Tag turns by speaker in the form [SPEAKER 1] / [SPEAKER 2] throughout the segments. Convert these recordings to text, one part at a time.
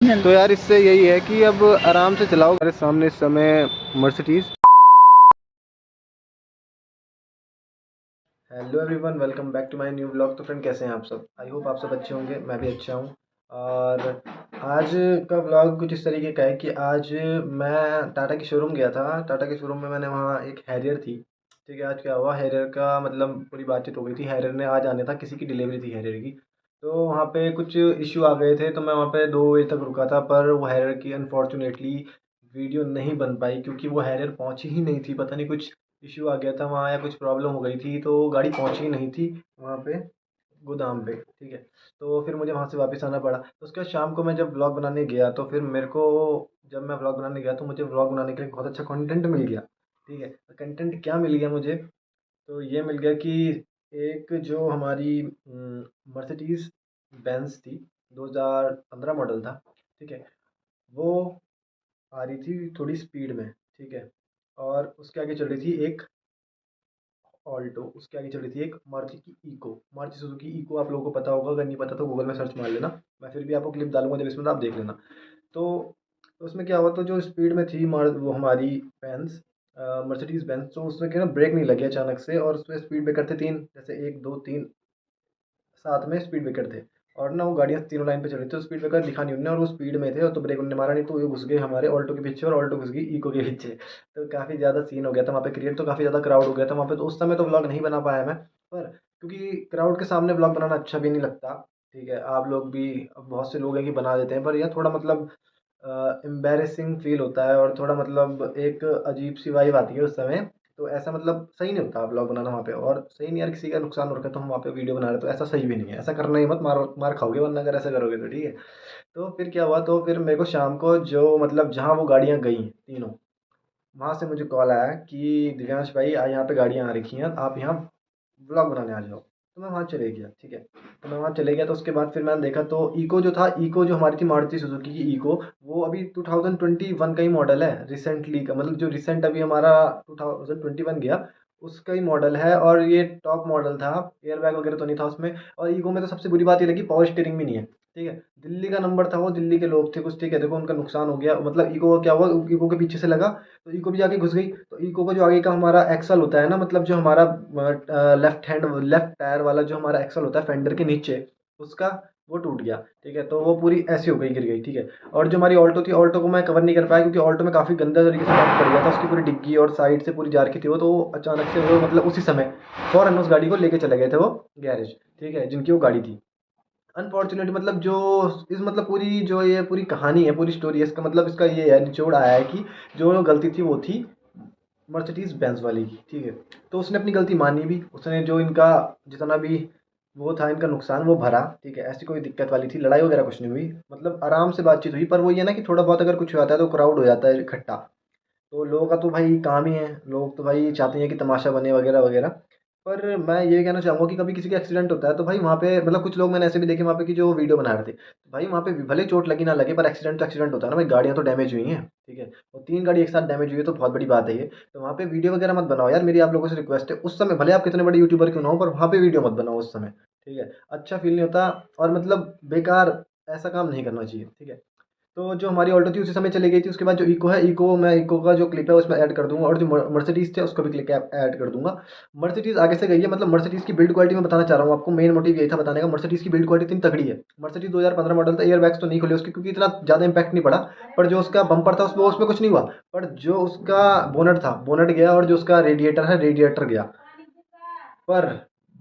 [SPEAKER 1] तो यार इससे यही है कि अब आराम से चलाओ। हमारे सामने इस समय Mercedes. Hello everyone, welcome back to my new blog. तो फ्रेंड, कैसे हैं आप सब? आई होप आप सब अच्छे होंगे, मैं भी अच्छा हूँ। और आज का ब्लॉग कुछ इस तरीके का है कि आज मैं टाटा की शोरूम गया था। टाटा के शोरूम में मैंने वहाँ एक हैरियर थी। ठीक है, आज क्या हुआ, हैरियर का मतलब पूरी बातचीत हो गई थी। हैरियर ने आज आने था, किसी की डिलीवरी थी हैरियर की। तो वहाँ पे कुछ इश्यू आ गए थे, तो मैं वहाँ पे 2 बजे तक रुका था। पर वो हैरियर की अनफॉर्चुनेटली वीडियो नहीं बन पाई, क्योंकि वो हैरियर पहुँची ही नहीं थी। पता नहीं कुछ इश्यू आ गया था वहाँ, या कुछ प्रॉब्लम हो गई थी, तो गाड़ी पहुँची ही नहीं थी वहाँ पे गोदाम पे। ठीक है, तो फिर मुझे वहाँ से वापस आना पड़ा। तो उसके बाद शाम को मैं जब व्लॉग बनाने गया, तो फिर मेरे को, जब मैं व्लॉग बनाने गया तो मुझे व्लॉग बनाने के लिए बहुत अच्छा कंटेंट मिल गया। ठीक है, कंटेंट क्या मिल गया मुझे? तो ये मिल गया कि एक जो हमारी मर्सिडीज बेंज थी, 2015 मॉडल था। ठीक है, वो आ रही थी थोड़ी स्पीड में। ठीक है, और उसके आगे चल रही थी एक ऑल्टो, उसके आगे चल रही थी एक मारुति की इको, मारुति सुजुकी इको। आप लोगों को पता होगा, अगर नहीं पता तो गूगल में सर्च मार लेना। मैं फिर भी आपको क्लिप डालूंगा जब इसमें, तो आप देख लेना। तो उसमें क्या हुआ, तो जो स्पीड में थी वो हमारी बेंज, मर्सिडीज बेंज, तो उसमें क्या ना, ब्रेक नहीं लगे अचानक से। और उसमें स्पीड ब्रेकर थे 3, जैसे 1 2 3, साथ में स्पीड ब्रेकर थे। और ना वो गाड़ियाँ तीनों लाइन पे चल रही थी, तो स्पीड ब्रेकर दिखा नहीं उन्होंने, और वो स्पीड में थे, और तो ब्रेक उन्होंने मारा नहीं, तो वो घुस गए हमारे ऑल्टो के पीछे, और ऑल्टो घुस गई इको के पीछे। तो काफ़ी ज़्यादा सीन हो गया था वहाँ पे क्रिएट, तो काफ़ी ज़्यादा क्राउड हो गया था वहाँ पे। तो उस समय तो व्लॉग नहीं बना पाया मैं, पर क्योंकि क्राउड के सामने व्लॉग बनाना अच्छा भी नहीं लगता। ठीक है, आप लोग भी, अब बहुत से लोग हैं कि बना देते हैं, पर यह थोड़ा मतलब एम्बैरेसिंग फील होता है, और थोड़ा मतलब एक अजीब सी वाइब आती है उस समय। तो ऐसा मतलब सही नहीं होता ब्लॉग बनाना वहाँ पे, और सही नहीं यार, किसी का नुकसान हो रखा है तो हम वहाँ पे वीडियो बना रहे हैं, तो ऐसा सही भी नहीं है। ऐसा करना ही मत, मार मार खाओगे वरना अगर ऐसा करोगे तो। ठीक है, तो फिर क्या हुआ, तो फिर मेरे को शाम को जो मतलब जहाँ वो गाड़ियाँ गई तीनों, वहाँ से मुझे कॉल आया कि दिव्यांश भाई, आज यहाँ पे गाड़ियाँ आ रखी हैं, आप यहाँ व्लॉग बनाने आ जाओ। तो मैं वहाँ चले गया। ठीक है, तो मैं वहाँ चले गया, तो उसके बाद फिर मैंने देखा, तो इको जो था, इको जो हमारी थी मारुति सुजुकी की इको, वो अभी 2021 का ही मॉडल है, रिसेंटली का, मतलब जो रिसेंट अभी हमारा 2021 गया, उसका ही मॉडल है। और ये टॉप मॉडल था, एयर बैग वगैरह तो नहीं था उसमें। और इको में तो सबसे बुरी बात ये लगी, पावर स्टीयरिंग भी नहीं है। ठीक है, दिल्ली का नंबर था वो, दिल्ली के लोग थे कुछ। ठीक है, देखो उनका नुकसान हो गया, मतलब इको का क्या हुआ, इको के पीछे से लगा, तो इको भी जाके घुस गई। तो इको का जो आगे का हमारा एक्सल होता है ना, मतलब जो हमारा लेफ्ट टायर वाला जो हमारा एक्सल होता है फेंडर के नीचे, उसका वो टूट गया। ठीक है, तो वो पूरी ऐसी हो गई, गिर गई। ठीक है, और जो हमारी ऑल्टो थी, ऑल्टो को मैं कवर नहीं कर पाया, क्योंकि ऑल्टो में काफ़ी गंदा तरीके से पेंट पड़ गया था, उसकी पूरी डिग्गी और साइड से पूरी जा रखी थी वो। तो अचानक से वो मतलब उसी समय फ़ौरन उस गाड़ी को लेके चले गए थे वो गैरेज। ठीक है, जिनकी वो गाड़ी थी। अनफॉर्चुनेट मतलब जो इस मतलब पूरी जो ये पूरी कहानी है, पूरी स्टोरी है, इसका मतलब इसका ये है, निचोड़ आया है कि जो गलती थी वो थी मर्सिडीज बेंज वाली की। ठीक है, तो उसने अपनी गलती मानी भी, उसने जो इनका जितना भी वो था इनका नुकसान वो भरा। ठीक है, ऐसी कोई दिक्कत वाली थी, लड़ाई वगैरह कुछ नहीं हुई, मतलब आराम से बातचीत हुई। पर वो ये ना कि थोड़ा बहुत अगर कुछ हो जाता है तो क्राउड हो जाता है इकट्ठा। तो लोगों का तो भाई काम ही है, लोग तो भाई चाहते हैं कि तमाशा बने वगैरह वगैरह। पर मैं ये कहना चाहूँगा कि कभी किसी का एक्सीडेंट होता है तो भाई वहाँ पे मतलब कुछ लोग मैंने ऐसे भी देखे वहाँ पे कि जो वीडियो बना रहे थे, तो भाई वहाँ पे भले चोट लगी ना लगे, पर एक्सीडेंट तो एक्सीडेंट होता है ना भाई, गाड़ियाँ तो डैमेज हुई हैं। ठीक है, और 3 गाड़ी एक साथ डैमेज हुई है, तो बहुत बड़ी बात है ये। तो वहाँ पे वीडियो वगैरह मत बनाओ यार, मेरी आप लोगों से रिक्वेस्ट है। उस समय भले आप कितने बड़े यूट्यूबर क्यों ना हो, पर वहाँ पे वीडियो मत बनाओ उस समय। ठीक है, अच्छा फील नहीं होता, और मतलब बेकार, ऐसा काम नहीं करना चाहिए। ठीक है, तो जो हमारी ऑल्टो थी उसी समय चली गई थी। उसके बाद जो इको है, इको मैं इको का जो क्लिप है उसमें ऐड कर दूंगा, और जो मर्सिडीज थे उसको भी क्लिप ऐड कर दूंगा। मर्सिडीज आगे से गई है, मतलब मर्सिडीज की बिल्ड क्वालिटी में बताना चाह रहा हूँ आपको, मेन मोटिव यही था बताने का। मर्सिडीज की बिल्ड क्वालिटी इतनी तगड़ी है। मर्सिडीज 2015 मॉडल था, एयर बैग्स तो नहीं खुले उसके, क्योंकि इतना ज़्यादा इंपैक्ट नहीं पड़ा। पर जो उसका बम्पर था उसमें उसमें कुछ नहीं हुआ। पर जो उसका बोनट था, बोनट गया, और जो उसका रेडिएटर है, रेडिएटर गया। पर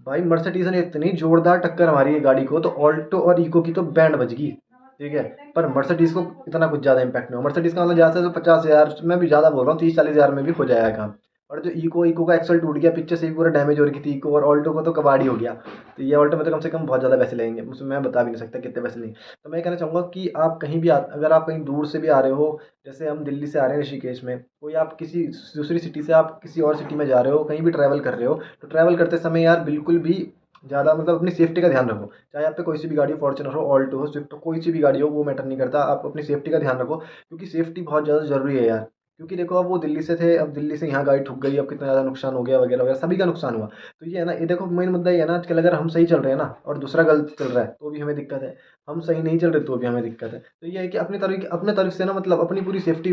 [SPEAKER 1] भाई मर्सिडीज ने इतनी जोरदार टक्कर मारी है गाड़ी को, तो ऑल्टो और इको की तो बैंड बज गई। ठीक है, पर मर्सिडीज को इतना कुछ ज़्यादा इंपैक्ट नहीं हुआ। मर्सिडीज का मतलब ज़्यादा से 50,000, मैं भी ज़्यादा बोल रहा हूँ, 30-40 हज़ार में भी हो जाएगा काम। और जो इको इको का एक्सल टूट गया, पीछे से भी पूरा डैमेज हो रही थी इको, और ऑल्टो को तो कबाड़ी हो गया। तो ये ऑल्टो में तो कम से कम बहुत ज़्यादा पैसे लगेंगे, उसमें मैं बता भी नहीं सकता कितने पैसे नहीं। तो मैं कहना चाहूँगा कि आप कहीं भी अगर आप कहीं दूर से भी आ रहे हो, जैसे हम दिल्ली से आ रहे हैं ऋषिकेश में, कोई आप किसी दूसरी सिटी से आप किसी और सिटी में जा रहे हो, कहीं भी ट्रैवल कर रहे हो, तो ट्रैवल करते समय यार बिल्कुल भी ज़्यादा मतलब अपनी सेफ्टी का ध्यान रखो। चाहे आप पे कोई सी भी गाड़ी हो, फॉर्च्यूनर हो, ऑल्टो हो, स्विफ्ट हो, कोई सी भी गाड़ी हो, वो मैटर नहीं करता, आप अपनी सेफ्टी का ध्यान रखो, क्योंकि सेफ्टी बहुत ज़्यादा ज़रूरी है यार। क्योंकि देखो अब वो दिल्ली से थे, अब दिल्ली से यहाँ गाड़ी ठुक गई, अब कितना ज़्यादा नुकसान हो गया वगैरह वगैरह, सभी का नुकसान हुआ। तो ये है ना, ये देखो मेन मुद्दा ये है ना आजकल, अगर हम सही चल रहे हैं ना और दूसरा गलत चल रहा है तो भी हमें दिक्कत है, हम सही नहीं चल रहे तो भी हमें दिक्कत है। तो ये है कि अपने तरफ से ना मतलब अपनी पूरी सेफ्टी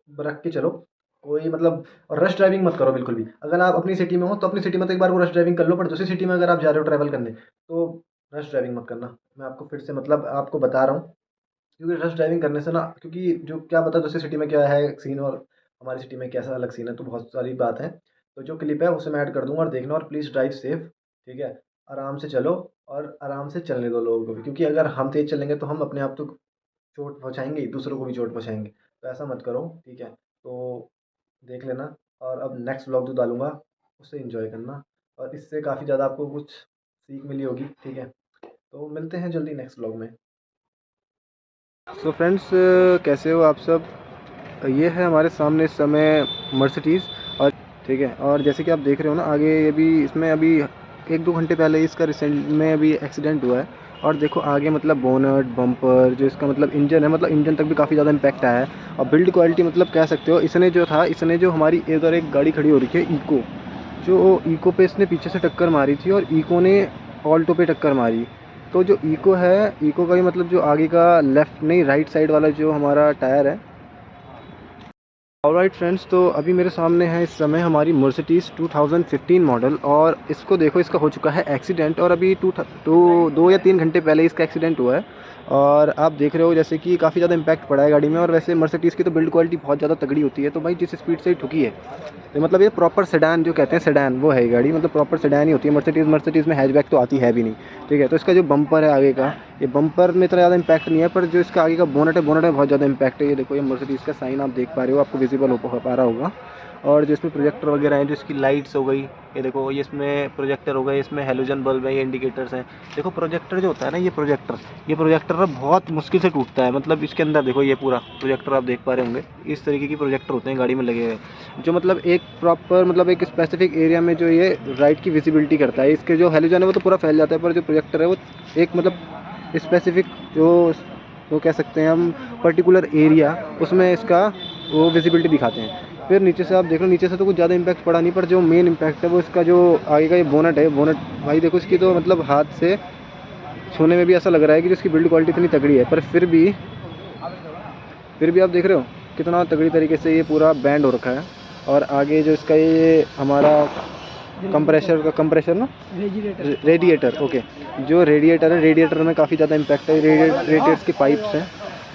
[SPEAKER 1] रख के चलो। कोई मतलब और रश ड्राइविंग मत करो बिल्कुल भी। अगर आप अपनी सिटी में हो तो अपनी सिटी में तो एक बार वो रश ड्राइविंग कर लो, पर दूसरी सिटी में अगर आप जा रहे हो ट्रैवल करने तो रश ड्राइविंग मत करना। मैं आपको फिर से मतलब आपको बता रहा हूँ, क्योंकि रश ड्राइविंग करने से ना, क्योंकि जो क्या पता दूसरी सिटी में क्या है सीन और हमारी सिटी में कैसा अलग सीन है, तो बहुत सारी बात है। तो जो क्लिप है उसे मैं ऐड कर दूंगा और देखना, और प्लीज़ ड्राइव सेफ, ठीक है। आराम से चलो और आराम से चलने दो लोगों को भी, क्योंकि अगर हम तेज़ चलेंगे तो हम अपने आप तो चोट पहुँचाएंगे ही, दूसरों को भी चोट पहुँचाएंगे। तो ऐसा मत करो, ठीक है। तो देख लेना, और अब नेक्स्ट व्लॉग जो डालूंगा उसे एंजॉय करना, और इससे काफ़ी ज़्यादा आपको कुछ सीख मिली होगी, ठीक है। तो मिलते हैं जल्दी नेक्स्ट व्लॉग में। सो फ्रेंड्स, कैसे हो आप सब। ये है हमारे सामने इस समय मर्सिडीज़, और ठीक है, और जैसे कि आप देख रहे हो ना आगे, ये भी इसमें अभी 1-2 घंटे पहले ही इसका रिसेंट में अभी एक्सीडेंट हुआ है। और देखो आगे मतलब बोनट बम्पर जो इसका मतलब इंजन है, मतलब इंजन तक भी काफ़ी ज़्यादा इम्पैक्ट आया है। और बिल्ड क्वालिटी मतलब कह सकते हो, इसने जो हमारी इधर एक गाड़ी खड़ी हो रही है इको, जो इको पे इसने पीछे से टक्कर मारी थी और इको ने ऑल्टो पे टक्कर मारी। तो जो इको है, इको का भी मतलब जो आगे का लेफ़्ट नहीं राइट साइड वाला जो हमारा टायर है। ऑलराइट फ्रेंड्स, तो अभी मेरे सामने है इस समय हमारी मर्सिडीज़ 2015 मॉडल, और इसको देखो, इसका हो चुका है एक्सीडेंट, और अभी 2 या 3 घंटे पहले इसका एक्सीडेंट हुआ है। और आप देख रहे हो जैसे कि काफ़ी ज़्यादा इम्पैक्ट पड़ा है गाड़ी में। और वैसे मर्सिडीज़ की तो बिल्ड क्वालिटी बहुत ज़्यादा तगड़ी होती है, तो भाई जिस स्पीड से ही ठुकी है, तो मतलब ये प्रॉपर सेडान जो कहते हैं, सेडान वो है गाड़ी, मतलब प्रॉपर सेडान ही होती है। मर्सिडीज़ में हैचबैक तो आती है भी नहीं, ठीक है। तो इसका जो बम्पर है आगे का, ये बम्पर में इतना ज़्यादा इम्पैक्ट नहीं है, पर जो इसका आगे का बोनट है, बोनट में बहुत ज़्यादा इम्पैक्ट है। ये देखो, ये मर्सिडीज़ का साइन आप देख पा रहे हो, आपको विजिबल हो पा रहा होगा। और जो इसमें प्रोजेक्टर वगैरह हैं, जो इसकी लाइट्स हो गई, ये देखो, ये इसमें प्रोजेक्टर हो गए, इसमें हेलोजन बल्ब है, ये इंडिकेटर्स हैं। देखो प्रोजेक्टर जो होता है ना, ये प्रोजेक्टर ना बहुत मुश्किल से टूटता है। मतलब इसके अंदर देखो, ये पूरा प्रोजेक्टर आप देख पा रहे होंगे, इस तरीके की प्रोजेक्टर होते हैं गाड़ी में लगे हुए, जो मतलब एक प्रॉपर मतलब एक स्पेसिफिक एरिया में जो ये राइट की विजिबिलिटी करता है। इसके जो हेलोजन है वो तो पूरा फैल जाता है, पर जो प्रोजेक्टर है वो एक मतलब स्पेसिफिक जो वो कह सकते हैं हम पर्टिकुलर एरिया, उसमें इसका वो विजिबिलिटी दिखाते हैं। फिर नीचे से आप देख लो, नीचे से तो कुछ ज़्यादा इम्पैक्ट पड़ा नहीं, पर जो मेन इम्पैक्ट है वो इसका जो आगे का ये बोनट है, बोनट भाई देखो, इसकी तो मतलब हाथ से छूने में भी ऐसा लग रहा है कि इसकी बिल्ड क्वालिटी इतनी तगड़ी है, पर फिर भी आप देख रहे हो कितना तगड़ी तरीके से ये पूरा बैंड हो रखा है। और आगे जो इसका ये हमारा कंप्रेशर ना, रेडिएटर, ओके, जो रेडिएटर है, रेडिएटर में काफ़ी ज़्यादा इम्पैक्ट है। रेडिएटर्स की पाइप्स हैं,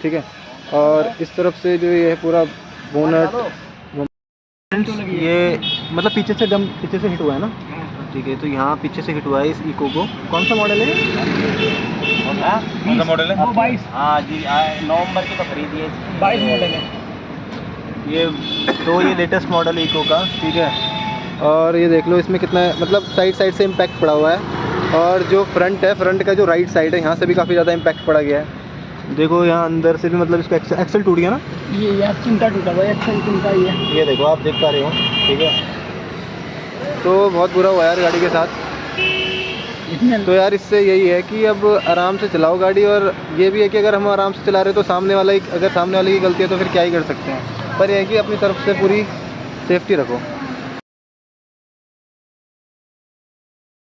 [SPEAKER 1] ठीक है। और इस तरफ से जो ये है पूरा बोनट, ये मतलब पीछे से हिट हुआ है ना, ठीक है। तो यहाँ पीछे से हिट हुआ है इस इको को। कौन सा मॉडल है? कौन सा मॉडल है? 22। हाँ जी, नवंबर की तो खरीदी है, 22 मॉडल है ये। तो ये लेटेस्ट मॉडल है इको का, ठीक है। और ये देख लो इसमें कितना मतलब साइड से इम्पैक्ट पड़ा हुआ है। और जो फ्रंट है, फ्रंट का जो राइट साइड है, यहाँ से भी काफ़ी ज़्यादा इम्पैक्ट पड़ा गया है। देखो यहाँ अंदर से भी मतलब इसका एक्सल टूट गया ना, ये चिमटा टूटा हुआ है, एक्सल चिमटा ये देखो, आप देख पा रहे हो, ठीक है। तो बहुत बुरा हुआ यार गाड़ी के साथ। तो यार इससे यही है कि अब आराम से चलाओ गाड़ी, और ये भी है कि अगर हम आराम से चला रहे हैं तो सामने वाले की गलती है तो फिर क्या ही कर सकते हैं। पर यह है कि अपनी तरफ से पूरी सेफ्टी रखो।